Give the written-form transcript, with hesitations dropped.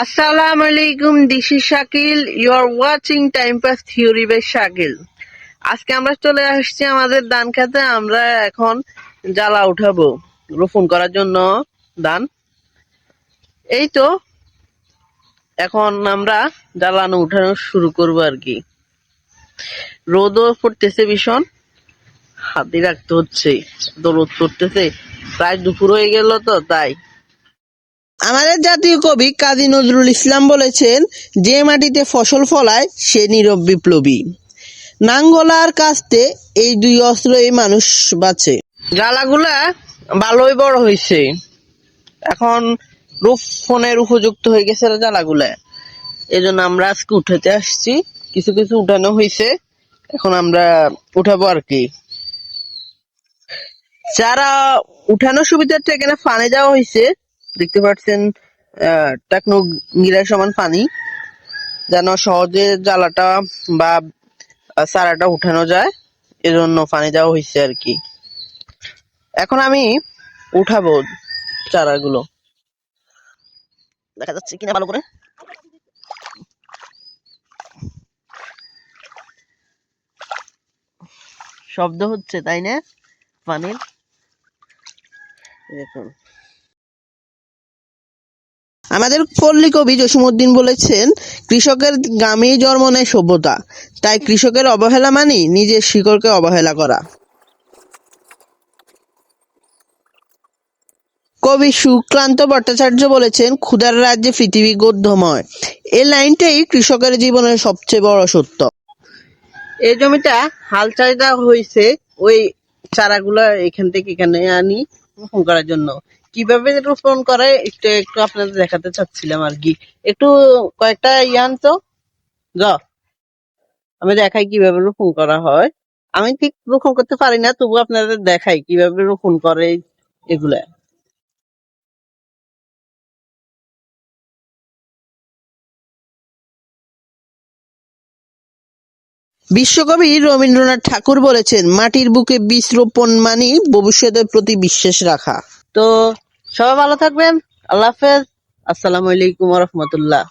Assalamu alaikum, this is Shakil. You are watching Time Pass Theory by Shakil. আজকে আমরা চলে আসছি আমাদের ধান খেতে। আমরা এখন জ্বালা উঠাবো রোপণ করার জন্য ধান। এই তো এখন আমরা জ্বালানো উঠানো শুরু করবো আর কি। রোদও পড়তেছে ভীষণ, হাতে রাখতে হচ্ছে, রোদ পড়তেছে, প্রায় দুপুর হয়ে গেল তো তাই। আমাদের জাতীয় কবি কাজী নজরুল ইসলাম বলেছেন, যে মাটিতে ফসল ফলায় সে নীরব বিপ্লবী। নাঙ্গল আর কাস্তে, এই দুই অস্ত্রই মানুষ বাঁচে। জ্বালাগুলা ভালোই বড় হয়েছে, এখন রোপণের উপযুক্ত হয়ে গেছে জ্বালাগুলা। এই জন্য আমরা আজকে উঠাতে আসছি। কিছু কিছু উঠানো হয়েছে, এখন আমরা উঠাবো আর কি। যারা উঠানোর সুবিধার্থে এখানে ফানে যাওয়া হয়েছে, দেখতে পাচ্ছেন টাকনু গিরার সমান পানি, যেন সহজে জ্বালাটা বা চারাটা উঠানো যায়, এজন্য পানি দেওয়া হয়েছে আর কি। এখন আমি উঠাবো চারাগুলো, দেখা যাচ্ছে কিনা ভালো করে। শব্দ হচ্ছে তাই না পানির, দেখুন। আমাদের পল্লী কবি জসিমউদ্দিন বলেছেন, কৃষকের গ্রামেই জন্ম নেয় সভ্যতা, তাই কৃষকের অবহেলা মানেই নিজের শিকড়কে অবহেলা করা। কবি সুকান্ত ভট্টাচার্য বলেছেন, ক্ষুধার রাজ্যে পৃথিবী গদ্যময়। এই লাইনটাই কৃষকের জীবনের সবচেয়ে বড় সত্য। এই জমিটা হাল চাষ দেওয়া হয়েছে, ওই চারাগুলো এখান থেকে এখানে আনি রোপণ করার জন্য। কিভাবে রোপণ করে একটু একটু আপনাদের দেখাতে চাচ্ছিলাম আর কি। একটু কয়েকটা ইয়ান তো আমি দেখাই কিভাবে রোপণ করা হয়। আমি ঠিক রোপণ করতে পারি না, তবু আপনাদের দেখাই কিভাবে রোপণ করে এগুলা। বিশ্বকবি রবীন্দ্রনাথ ঠাকুর বলেছেন, মাটির বুকে বীজ রোপণ মানে ভবিষ্যতের প্রতি বিশ্বাস রাখা। তো সবাই ভালো থাকবেন, আল্লাহ হাফেজ, আসসালামু আলাইকুম ওয়া রাহমাতুল্লাহ।